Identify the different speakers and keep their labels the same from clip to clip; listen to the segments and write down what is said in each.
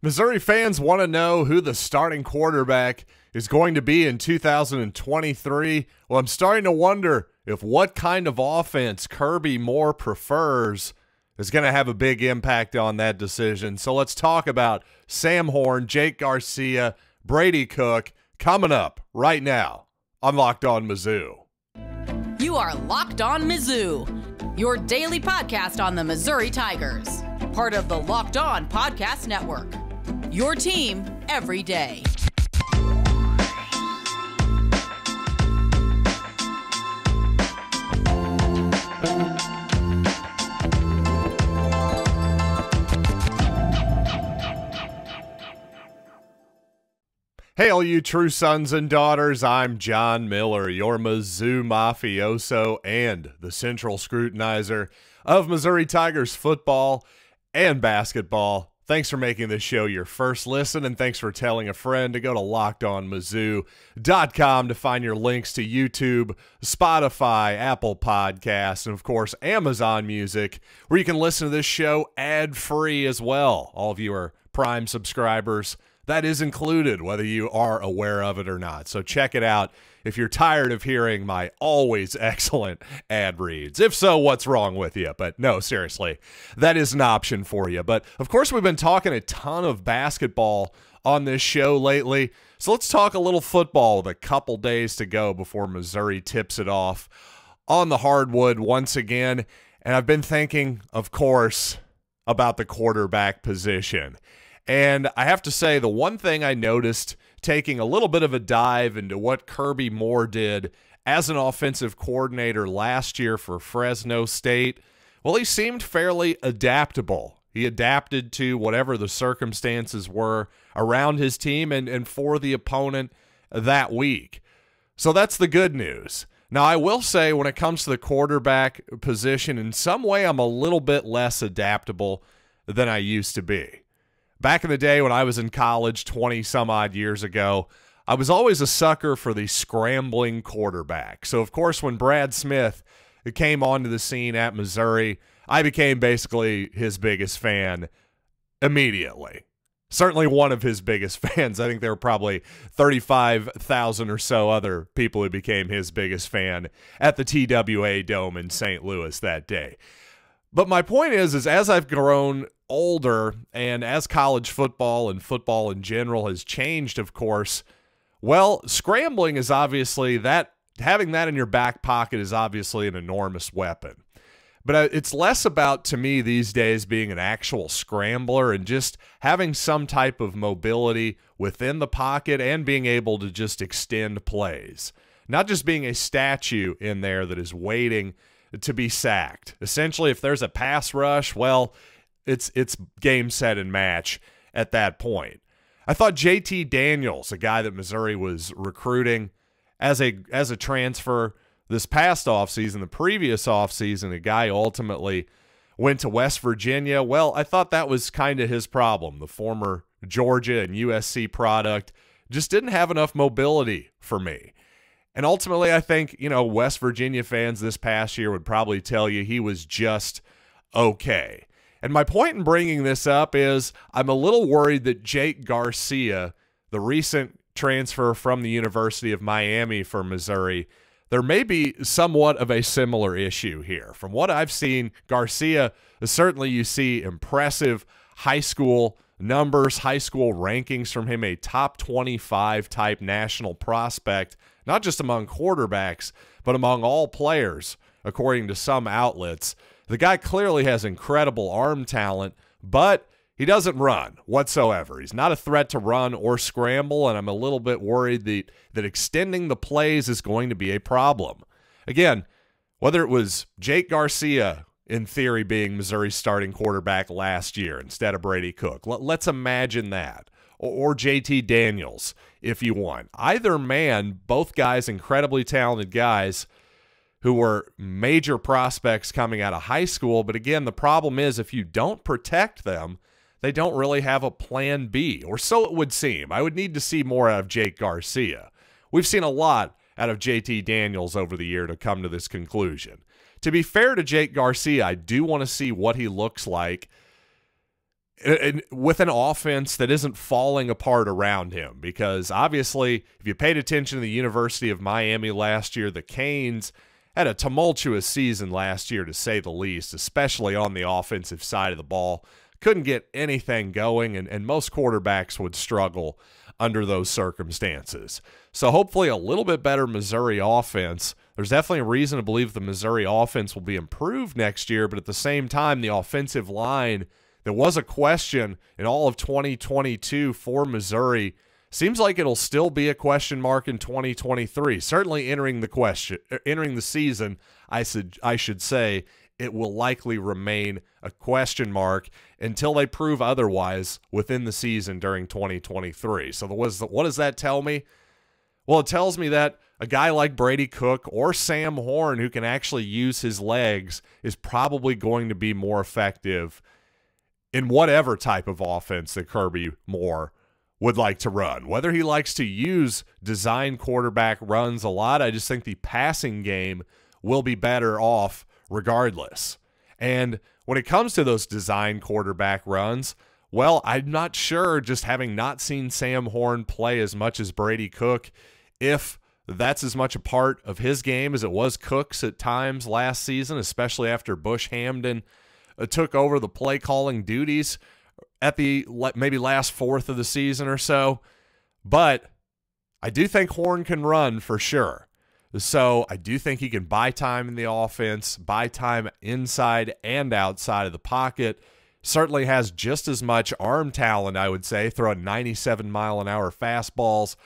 Speaker 1: Missouri fans want to know who the starting quarterback is going to be in 2023. Well, I'm starting to wonder if what kind of offense Kirby Moore prefers is going to have a big impact on that decision. So let's talk about Sam Horn, Jake Garcia, Brady Cook coming up right now on Locked On Mizzou.
Speaker 2: You are Locked On Mizzou, your daily podcast on the Missouri Tigers, part of the Locked On Podcast Network. Your team every day.
Speaker 1: Hey, all you true sons and daughters, I'm John Miller, your Mizzou mafioso and the central scrutinizer of Missouri Tigers football and basketball. Thanks for making this show your first listen, and thanks for telling a friend to go to LockedOnMizzou.com to find your links to YouTube, Spotify, Apple Podcasts, and of course, Amazon Music, where you can listen to this show ad-free as well. All of you are Prime subscribers. That is included, whether you are aware of it or not. So check it out if you're tired of hearing my always excellent ad reads. If so, what's wrong with you? But no, seriously, that is an option for you. But of course, we've been talking a ton of basketball on this show lately. So let's talk a little football with a couple days to go before Missouri tips it off on the hardwood once again. And I've been thinking, of course, about the quarterback position. And I have to say, the one thing I noticed taking a little bit of a dive into what Kirby Moore did as an offensive coordinator last year for Fresno State, well, he seemed fairly adaptable. He adapted to whatever the circumstances were around his team and for the opponent that week. So that's the good news. Now, I will say when it comes to the quarterback position, in some way I'm a little bit less adaptable than I used to be. Back in the day when I was in college 20-some-odd years ago, I was always a sucker for the scrambling quarterback. So, of course, when Brad Smith came onto the scene at Missouri, I became basically his biggest fan immediately. Certainly one of his biggest fans. I think there were probably 35,000 or so other people who became his biggest fan at the TWA Dome in St. Louis that day. But my point is as I've grown older and as college football and football in general has changed, of course, well, scrambling is obviously that, having that in your back pocket is obviously an enormous weapon. But it's less about, to me these days, being an actual scrambler and just having some type of mobility within the pocket and being able to just extend plays. Not just being a statue in there that is waiting to be sacked. Essentially, if there's a pass rush, well, it's game, set, and match at that point. I thought JT Daniels, a guy that Missouri was recruiting as a transfer this past offseason, the previous offseason, a guy ultimately went to West Virginia. Well, I thought that was kind of his problem. The former Georgia and USC product just didn't have enough mobility for me. And ultimately, I think, West Virginia fans this past year would probably tell you he was just okay. And my point in bringing this up is I'm a little worried that Jake Garcia, the recent transfer from the University of Miami for Missouri, there may be somewhat of a similar issue here. From what I've seen, Garcia, certainly you see impressive high school numbers, high school rankings from him, a top 25 type national prospect, not just among quarterbacks, but among all players, according to some outlets. The guy clearly has incredible arm talent, but he doesn't run whatsoever. He's not a threat to run or scramble, and I'm a little bit worried that extending the plays is going to be a problem. Again, whether it was Jake Garcia, in theory, being Missouri's starting quarterback last year instead of Brady Cook, let's imagine that. Or JT Daniels, if you want. Either man, both guys, incredibly talented guys who were major prospects coming out of high school. But again, the problem is if you don't protect them, they don't really have a plan B, or so it would seem. I would need to see more out of Jake Garcia. We've seen a lot out of JT Daniels over the year to come to this conclusion. To be fair to Jake Garcia, I do want to see what he looks like with an offense that isn't falling apart around him. Because obviously, if you paid attention to the University of Miami last year, the Canes had a tumultuous season last year, to say the least, especially on the offensive side of the ball. Couldn't get anything going, and most quarterbacks would struggle under those circumstances. So hopefully a little bit better Missouri offense. There's definitely a reason to believe the Missouri offense will be improved next year, but at the same time, the offensive line, there was a question in all of 2022 for Missouri. Seems like it'll still be a question mark in 2023. Certainly entering the season, I should say, it will likely remain a question mark until they prove otherwise within the season during 2023. So what does that tell me? Well, it tells me that a guy like Brady Cook or Sam Horn, who can actually use his legs, is probably going to be more effective in whatever type of offense that Kirby Moore would like to run. Whether he likes to use design quarterback runs a lot, I just think the passing game will be better off regardless. And when it comes to those design quarterback runs, well, I'm not sure, just having not seen Sam Horn play as much as Brady Cook, if that's as much a part of his game as it was Cook's at times last season, especially after Bush Hamden took over the play calling duties at the maybe last fourth of the season or so. But I do think Horn can run for sure. So I do think he can buy time in the offense, buy time inside and outside of the pocket. Certainly has just as much arm talent, I would say, throwing 97-mile-an-hour fastballs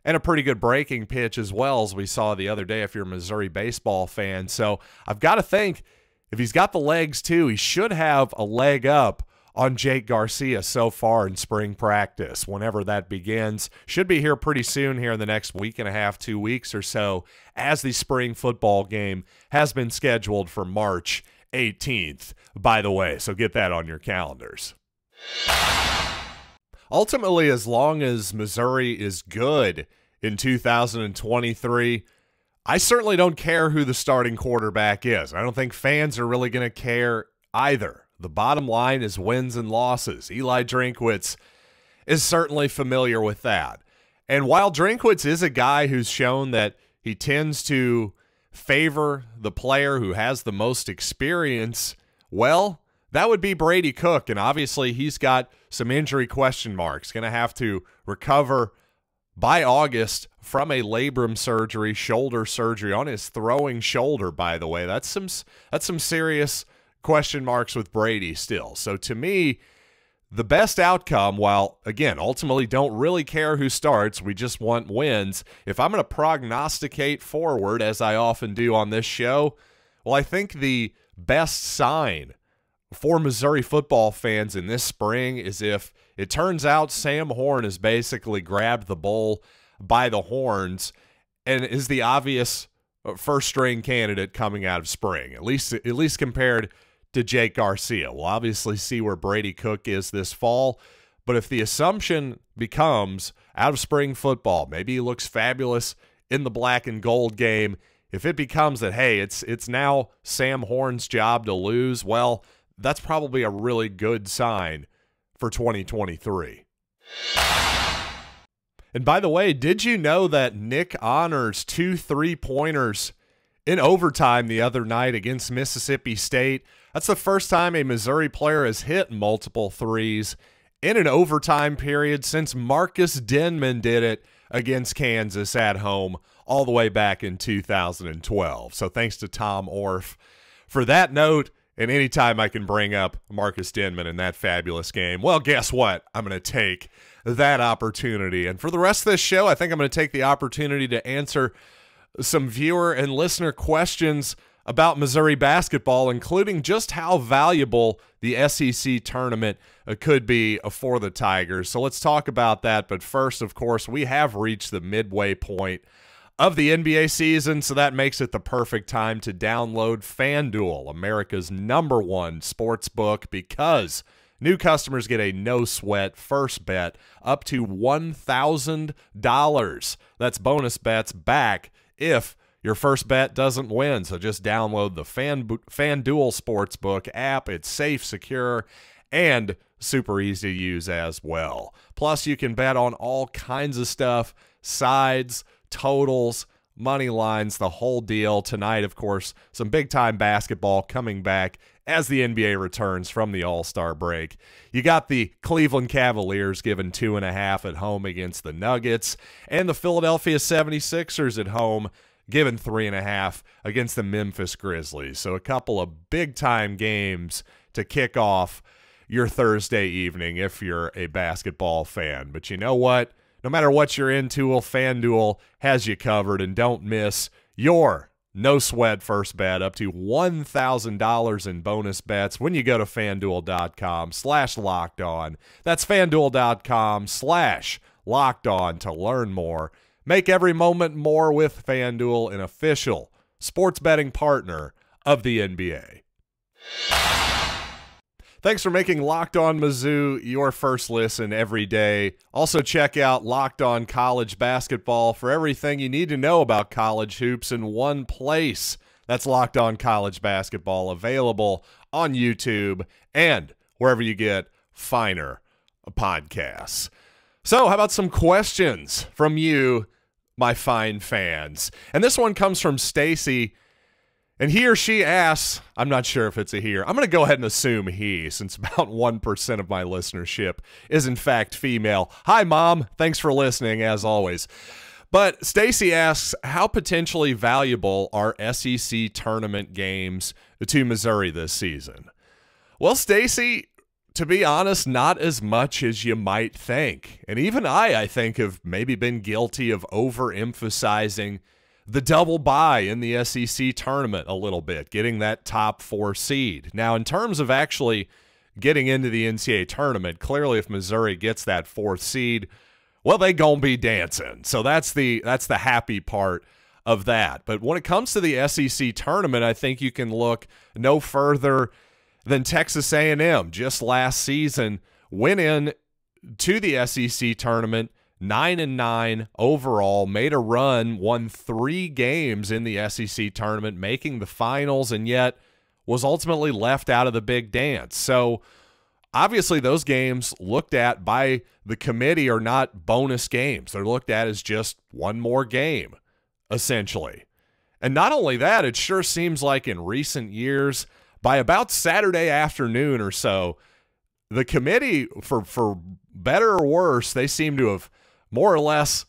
Speaker 1: and a pretty good breaking pitch as well, as we saw the other day if you're a Missouri baseball fan. So I've got to think if he's got the legs too, he should have a leg up on Jake Garcia so far in spring practice, whenever that begins. Should be here pretty soon, here in the next week and a half, 2 weeks or so, as the spring football game has been scheduled for March 18th, by the way. So get that on your calendars. Ultimately, as long as Missouri is good in 2023, I certainly don't care who the starting quarterback is. I don't think fans are really going to care either. The bottom line is wins and losses. Eli Drinkwitz is certainly familiar with that. And while Drinkwitz is a guy who's shown that he tends to favor the player who has the most experience, well, that would be Brady Cook. And obviously he's got some injury question marks. Going to have to recover by August from a labrum surgery, shoulder surgery on his throwing shoulder, by the way. That's some serious question marks with Brady still. So to me, the best outcome, while, again, ultimately don't really care who starts, we just want wins. If I'm going to prognosticate forward, as I often do on this show, well, I think the best sign for Missouri football fans in this spring is if it turns out Sam Horn has basically grabbed the bull by the horns and is the obvious first-string candidate coming out of spring, at least compared to Jake Garcia. We'll obviously see where Brady Cook is this fall, but if the assumption becomes out of spring football, maybe he looks fabulous in the black and gold game. If it becomes that, hey, it's now Sam Horn's job to lose, well, that's probably a really good sign for 2023. And by the way, did you know that Nick honors 2 3-pointers in overtime the other night against Mississippi State? That's the first time a Missouri player has hit multiple threes in an overtime period since Marcus Denman did it against Kansas at home all the way back in 2012. So thanks to Tom Orff for that note. And anytime I can bring up Marcus Denman in that fabulous game, well, guess what? I'm going to take that opportunity. And for the rest of this show, I think I'm going to take the opportunity to answer some viewer and listener questions about Missouri basketball, including just how valuable the SEC tournament could be for the Tigers. So let's talk about that. But first, of course, we have reached the midway point of the NBA season, so that makes it the perfect time to download FanDuel, America's #1 sports book, because new customers get a no-sweat first bet up to $1,000. That's bonus bets back if your first bet doesn't win. So just download the FanDuel Sportsbook app. It's safe, secure, and super easy to use as well. Plus, you can bet on all kinds of stuff, sides, totals, money lines, the whole deal. Tonight, of course, some big-time basketball coming back as the NBA returns from the All-Star break. You got the Cleveland Cavaliers giving 2.5 at home against the Nuggets, and the Philadelphia 76ers at home giving 3.5 against the Memphis Grizzlies. So a couple of big-time games to kick off your Thursday evening if you're a basketball fan. But you know what? No matter what you're into, FanDuel has you covered, and don't miss your no-sweat first bet up to $1,000 in bonus bets when you go to FanDuel.com/lockedon. That's FanDuel.com/lockedon to learn more. Make every moment more with FanDuel, an official sports betting partner of the NBA. Thanks for making Locked On Mizzou your first listen every day. Also, check out Locked On College Basketball for everything you need to know about college hoops in one place. That's Locked On College Basketball, available on YouTube and wherever you get finer podcasts. So, how about some questions from you, my fine fans? And this one comes from Stacy. And he or she asks, I'm not sure if it's a he or I'm going to go ahead and assume he, since about 1% of my listenership is in fact female. Hi, Mom. Thanks for listening, as always. But Stacy asks, how potentially valuable are SEC tournament games to Missouri this season? Well, Stacy, to be honest, not as much as you might think. And even I think, have maybe been guilty of overemphasizing the double bye in the SEC tournament a little bit, getting that top 4 seed. Now, in terms of actually getting into the NCAA tournament, clearly if Missouri gets that 4th seed, well, they gonna be dancing. So that's the happy part of that. But when it comes to the SEC tournament, I think you can look no further than Texas A&M. Just last season, went in to the SEC tournament 9-9 overall, made a run, won 3 games in the SEC tournament, making the finals, and yet was ultimately left out of the big dance. So obviously those games looked at by the committee are not bonus games. They're looked at as just one more game, essentially. And not only that, it sure seems like in recent years, by about Saturday afternoon or so, the committee, for better or worse, they seem to have more or less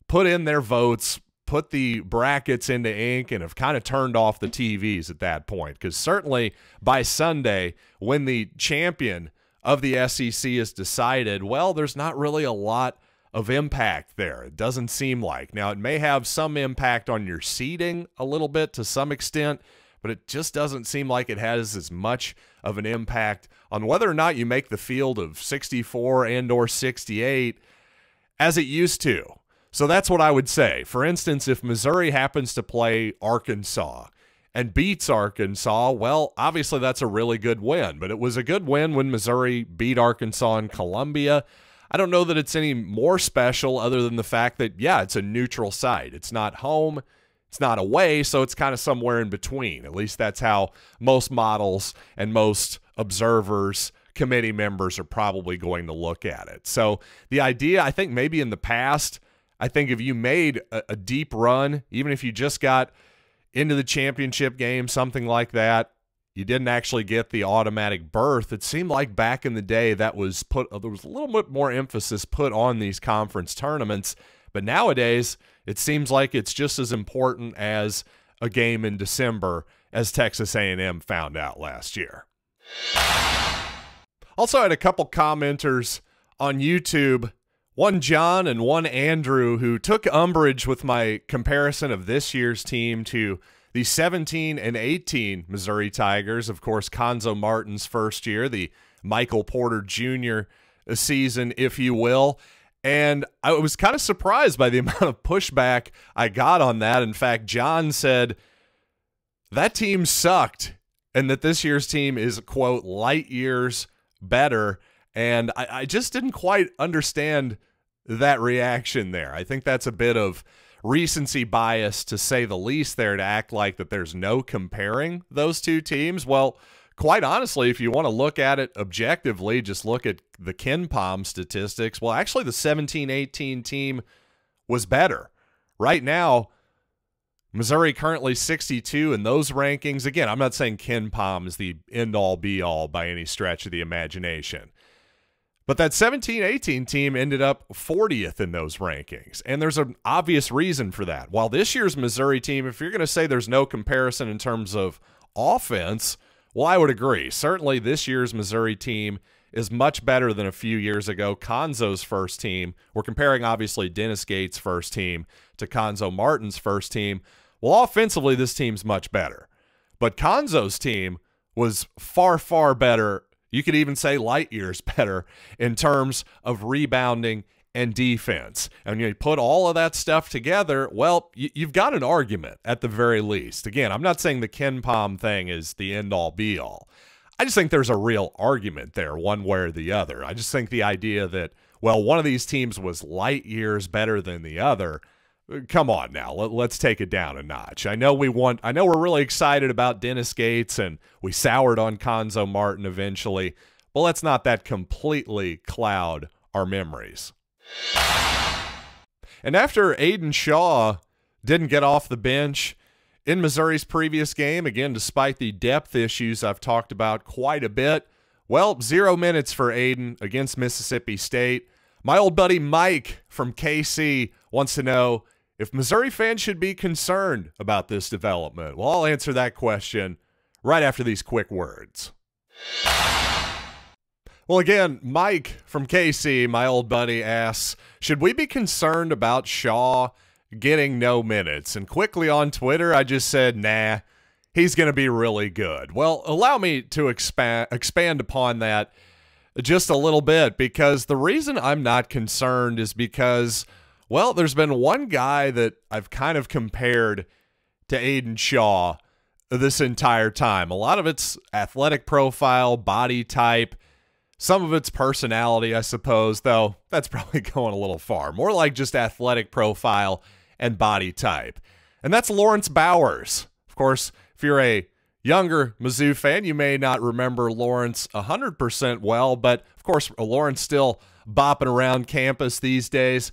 Speaker 1: put in their votes, put the brackets into ink, and have kind of turned off the TVs at that point. Because certainly by Sunday, when the champion of the SEC is decided, well, there's not really a lot of impact there. It doesn't seem like. Now, it may have some impact on your seeding a little bit to some extent, but it just doesn't seem like it has as much of an impact on whether or not you make the field of 64 and or 68 as it used to. So that's what I would say. For instance, if Missouri happens to play Arkansas and beats Arkansas, well, obviously that's a really good win. But it was a good win when Missouri beat Arkansas in Columbia. I don't know that it's any more special other than the fact that, yeah, it's a neutral site. It's not home, it's not away, so it's kind of somewhere in between. At least that's how most models and most observers, committee members are probably going to look at it. So the idea, I think maybe in the past, I think if you made a deep run, even if you just got into the championship game, something like that, you didn't actually get the automatic berth. It seemed like back in the day that was there was a little bit more emphasis put on these conference tournaments. But nowadays, it seems like it's just as important as a game in December, as Texas A&M found out last year. Also, I had a couple commenters on YouTube, one John and one Andrew, who took umbrage with my comparison of this year's team to the 17 and 18 Missouri Tigers. Of course, Conzo Martin's first year, the Michael Porter Jr. season, if you will. And I was kind of surprised by the amount of pushback I got on that. In fact, John said that team sucked and that this year's team is, quote, light years better. And I just didn't quite understand that reaction there. I think that's a bit of recency bias, to say the least, there, to act like that there's no comparing those two teams. Well, quite honestly, if you want to look at it objectively, just look at the KenPom statistics. Well, actually, the 17-18 team was better. Right now, Missouri currently 62 in those rankings. Again, I'm not saying KenPom is the end-all, be-all by any stretch of the imagination. But that 17-18 team ended up 40th in those rankings, and there's an obvious reason for that. While this year's Missouri team, if you're going to say there's no comparison in terms of offense, well, I would agree. Certainly this year's Missouri team is much better than a few years ago. Konzo's first team, we're comparing obviously Dennis Gates' first team to Konzo Martin's first team. Well, offensively, this team's much better. But Konzo's team was far, far better. You could even say light years better in terms of rebounding and defense. And when you put all of that stuff together, well, you've got an argument at the very least. Again, I'm not saying the KenPom thing is the end-all, be-all. I just think there's a real argument there one way or the other. I just think the idea that, well, one of these teams was light years better than the other, come on now, let's take it down a notch. I know we're really excited about Dennis Gates, and we soured on Konzo Martin eventually, but let's not that completely cloud our memories. And after Aiden Shaw didn't get off the bench in Missouri's previous game, again, despite the depth issues I've talked about quite a bit, well, 0 minutes for Aiden against Mississippi State. My old buddy Mike from KC wants to know if Missouri fans should be concerned about this development. Well, I'll answer that question right after these quick words. Well, again, Mike from KC, my old buddy, asks, should we be concerned about Shaw getting no minutes? And quickly on Twitter, I just said, nah, he's going to be really good. Well, allow me to expand upon that just a little bit, because the reason I'm not concerned is because, well, there's been one guy that I've kind of compared to Aiden Shaw this entire time. A lot of it's athletic profile, body type, some of it's personality, I suppose, though that's probably going a little far. More like just athletic profile and body type. And that's Lawrence Bowers. Of course, if you're a younger Mizzou fan, you may not remember Lawrence 100% well, but of course, Lawrence still bopping around campus these days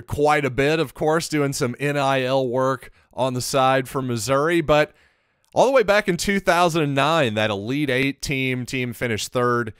Speaker 1: quite a bit, of course, doing some NIL work on the side for Missouri. But all the way back in 2009, that Elite Eight team finished third,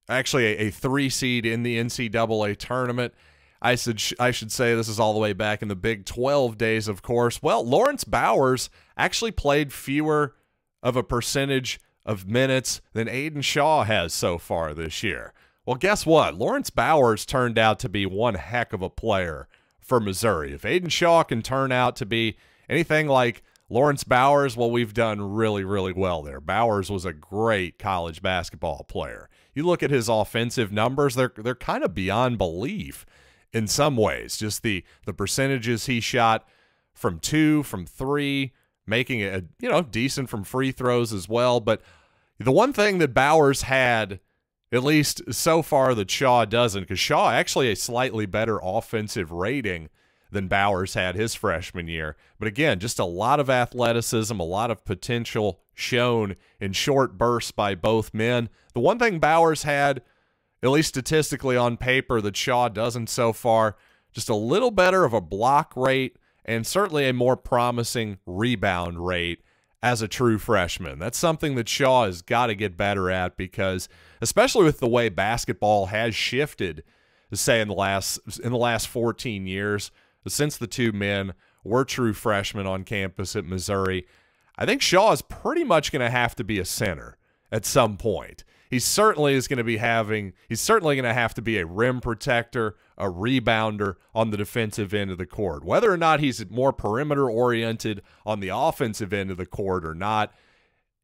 Speaker 1: actually a 3 seed in the NCAA tournament. I should say this is all the way back in the Big 12 days, of course. Well, Lawrence Bowers actually played fewer of a percentage of minutes than Aiden Shaw has so far this year. Well, guess what? Lawrence Bowers turned out to be one heck of a player for Missouri. If Aiden Shaw can turn out to be anything like Lawrence Bowers, well, we've done really, really well there. Bowers was a great college basketball player. You look at his offensive numbers, they're kind of beyond belief in some ways. Just the percentages he shot from 2, from 3, making it, decent from free throws as well. But the one thing that Bowers had, at least so far, that Shaw doesn't, because Shaw actually a slightly better offensive rating than Bowers had his freshman year. But again, just a lot of athleticism, a lot of potential shown in short bursts by both men. The one thing Bowers had, at least statistically on paper, that Shaw doesn't so far, just a little better of a block rate and certainly a more promising rebound rate as a true freshman. That's something that Shaw has got to get better at, because especially with the way basketball has shifted, say in the last 14 years, since the two men were true freshmen on campus at Missouri, I think Shaw is pretty much going to have to be a center at some point. He certainly is going to be he's certainly going to have to be a rim protector, a rebounder on the defensive end of the court. Whether or not he's more perimeter oriented on the offensive end of the court or not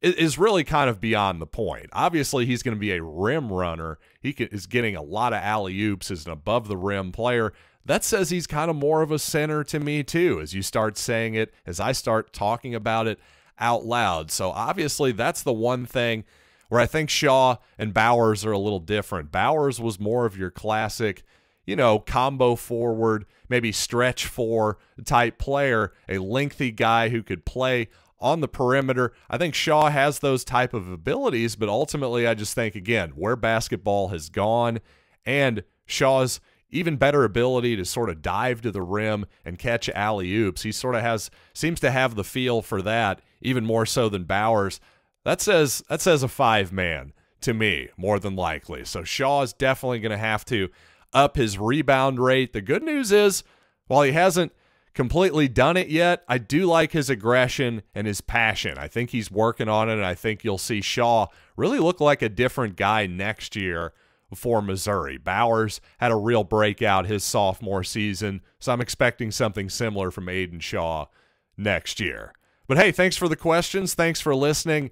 Speaker 1: is really kind of beyond the point. Obviously, he's going to be a rim runner. He is getting a lot of alley-oops as an above-the-rim player. That says he's kind of more of a center to me, too, as you start saying it, as I start talking about it out loud. So, obviously, that's the one thing where I think Shaw and Bowers are a little different. Bowers was more of your classic, combo forward, maybe stretch 4 type player, a lengthy guy who could play on the perimeter. I think Shaw has those type of abilities, but ultimately I just think, again, where basketball has gone and Shaw's even better ability to sort of dive to the rim and catch alley-oops. He sort of seems to have the feel for that, even more so than Bowers. That says a 5-man to me, more than likely. So Shaw is definitely going to have to up his rebound rate. The good news is, while he hasn't completely done it yet, I do like his aggression and his passion. I think he's working on it, and I think you'll see Shaw really look like a different guy next year for Missouri. Bowers had a real breakout his sophomore season, so I'm expecting something similar from Aiden Shaw next year. But hey, thanks for the questions. Thanks for listening,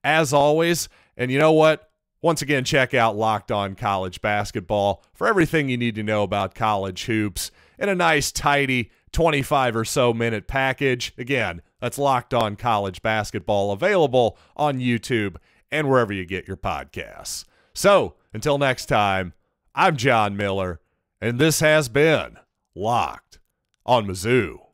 Speaker 1: as always. And you know what? Once again, check out Locked On College Basketball for everything you need to know about college hoops in a nice, tidy 25 or so minute package. Again, that's Locked On College Basketball, available on YouTube and wherever you get your podcasts. So, until next time, I'm John Miller, and this has been Locked on Mizzou.